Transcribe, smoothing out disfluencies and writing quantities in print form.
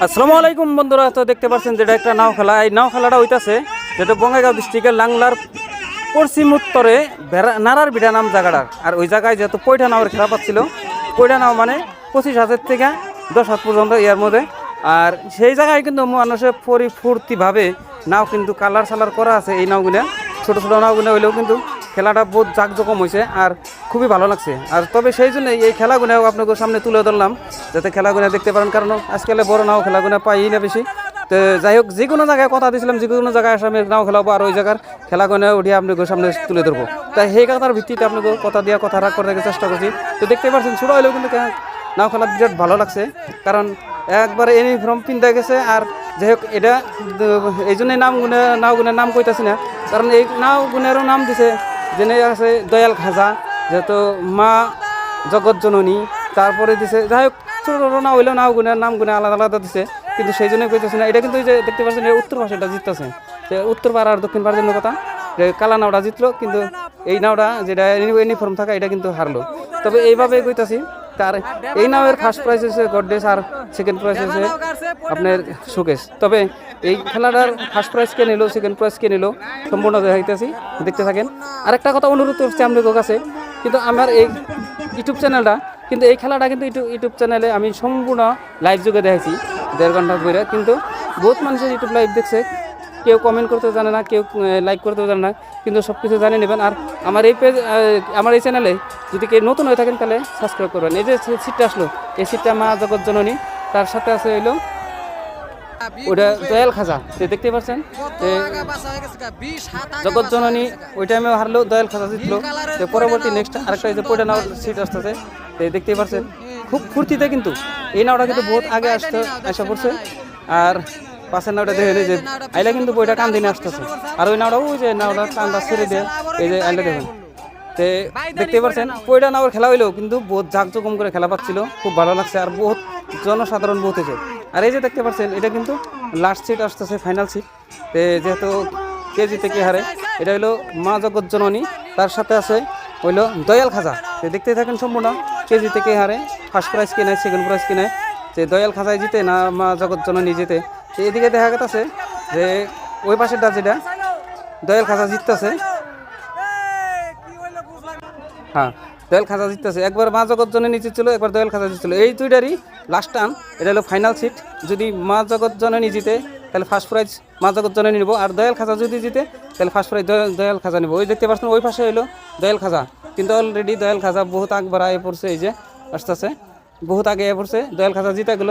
আসসালামু আলাইকুম বন্ধুরা। তো দেখতে পাচ্ছেন যেটা একটা নাও খেলা, এই নাও খেলাটা হইতাছে যেটা বঙ্গাইগাঁও ডিস্ট্রিক্টের লাংলার পশ্চিম উত্তরে নারার বিড়া নাম জায়গাটার। আর ওই জায়গায় যেহেতু পয়ঠা নাওয়ের খেলা পাচ্ছিল, পয়ঠা নাও মানে 25,000 থেকে 10,000 পর্যন্ত ইয়ার মধ্যে। আর সেই জায়গায় কিন্তু মানুষের পরিফূর্তিভাবে নাও কিন্তু কালার সালার করা আছে। এই নাওগুলো ছোটো ছোটো নাওগুলো হইলেও কিন্তু খেলাটা বহুত জাঁকজমক হয়েছে আর খুবই ভালো লাগছে। আর তবে সেই জন্যই এই খেলাগুলো আপনাদের সামনে তুলে ধরলাম, যাতে খেলাগুলো দেখতে পারেন, কারণ আজকাল বড় নাও খেলাগুলো পাই না বেশি। তো যাই হোক, যে কোনো জায়গায় কথা দিয়েছিলাম, যে কোনো জায়গায় আসলে আমি নাও খেলাবো আর ওই জায়গার খেলাগুলো উঠিয়ে আপনাদের সামনে তুলে ধরবো। তাই সেই কথার ভিত্তিতে আপনাকে কথা দিয়ে কথা রাখ করে চেষ্টা করছি। তো দেখতে পাচ্ছেন ছোটো হলেও কিন্তু নাও খেলা বিরাট ভালো লাগছে, কারণ একবারে ইউনিফর্ম পিনতে গেছে। আর যাই হোক, এটা এই জন্যই নাওগুনের নাম কইতাছি না, কারণ এই নাওগুনেরও নাম দিছে, যেনে আছে দয়াল খাজা, যেহেতু মা জগৎ জননী, তারপরে দিছে। যাই হোক, ছোটো ছোটো নাও হইলেও নাওগুনের নামগুনে আলাদা আলাদা দিছে, কিন্তু সেই জন্যই কইতেছি না। এটা কিন্তু এই যে দেখতে পাচ্ছেন, এটা উত্তর পাশেটা জিততেছে, যে উত্তর পাড়া আর দক্ষিণ পাড়ার জন্য কথা, যে কালা নাওটা জিতলো, কিন্তু এই নাওটা যেটা ইউনিফর্ম থাকা এটা কিন্তু হারলো। তবে এইভাবে কইতাছি, তার এই নামের ফার্স্ট প্রাইজ হচ্ছে গডডেস আর সেকেন্ড প্রাইজ হচ্ছে আপনার শোকেস। তবে এই খেলাটার ফার্স্ট প্রাইজ কে নিল, সেকেন্ড প্রাইজ কে নিল, সম্পূর্ণ দেখাইতেছি, দেখতে থাকেন। আরেকটা কথা অনুরোধ করছি আপনাদের কাছে, কিন্তু আমার এই ইউটিউব চ্যানেলটা, কিন্তু এই খেলাটা কিন্তু ইউটিউব চ্যানেলে আমি সম্পূর্ণ লাইভ যুগে দেখেছি 1.5 ঘন্টা ধরে, কিন্তু বহুত মানুষের ইউটিউব লাইভ দেখছে, কেউ কমেন্ট করতে জানে না, কেউ লাইক করতেও জানে না, কিন্তু সব কিছু জানিয়ে নেবেন। আর আমার এই পেজ, আমার এই চ্যানেলে যদি কেউ নতুন হয়ে থাকেন তাহলে সাবস্ক্রাইব করবেন। এই যে সিটটা আসলো, এই সিটটা মা জগৎ জননী, তার সাথে আছে হইলো ওটা দয়াল খাজা, দেখতে পাচ্ছেন জগৎ জননী ওই টাইমেও হারলো, দয়াল খাজা জিতলো। তো পরবর্তী নেক্সট আরেকটা যে পয়টা নাওয়ার সিট আসতেছে, দেখতেই পাচ্ছেন খুব ফুর্তিতে, কিন্তু এই নাওটা কিন্তু বহুত আগে আসা পড়ছে। আর পাশের নাওটা দেখে যে আইলা কিন্তু বইটা কান দিনে আসতেছে, আর ওই নাওটা ওই যে নাওটা কানটা ছেড়ে দিয়ে এই যে আইলা দেখেন। তো দেখতে পাচ্ছেন পয়টা নাওয়ার খেলা হইলেও কিন্তু বহুত জাঁকজমক করে খেলা পাচ্ছিল, খুব ভালো লাগছে, আর বহুত জনসাধারণ বহুত হয়েছে। আর এই যে দেখতে পাচ্ছেন এটা কিন্তু লাস্ট সিট আসতেছে, ফাইনাল সিট। তো যেহেতু কেজি থেকে হারে, এটা হইলো মা জগৎ জননী, তার সাথে আছে হইলো দয়াল খাজা। তো দেখতে থাকেন সম্পূর্ণ, কেজি থেকে হারে, ফার্স্ট প্রাইজ কে নেয়, সেকেন্ড প্রাইজ কে নেয়, যে দয়াল খাজায় জিতে না মা জগৎ জননী জিতে। তো এদিকে দেখা গেছে যে ওই পাশেরটা যেটা দয়াল খাজা জিততেছে, হ্যাঁ দয়াল খাজা জিততেছে। একবার মা জগৎ জননী জিতছিল, একবার দয়াল খাজা জিতছিল, এই দুইটারই লাস্ট টান। এটা হলো ফাইনাল সিট। যদি মা জগৎ জননী জিতে তাহলে ফার্স্ট প্রাইজ মা জগৎ জননী নিব, আর দয়াল খাজা যদি জিতে তাহলে ফার্স্ট প্রাইজ দয়াল খাজা নিব। ওই দেখতে পাচ্ছেন ওই পাশে হইলো দয়াল খাজা, কিন্তু অলরেডি দয়াল খাজা বহুত আগ বাড়ায় পড়ছে, এই যে আসতেছে বহুত আগে পড়ছে, দয়াল খাজা জিতে গেল।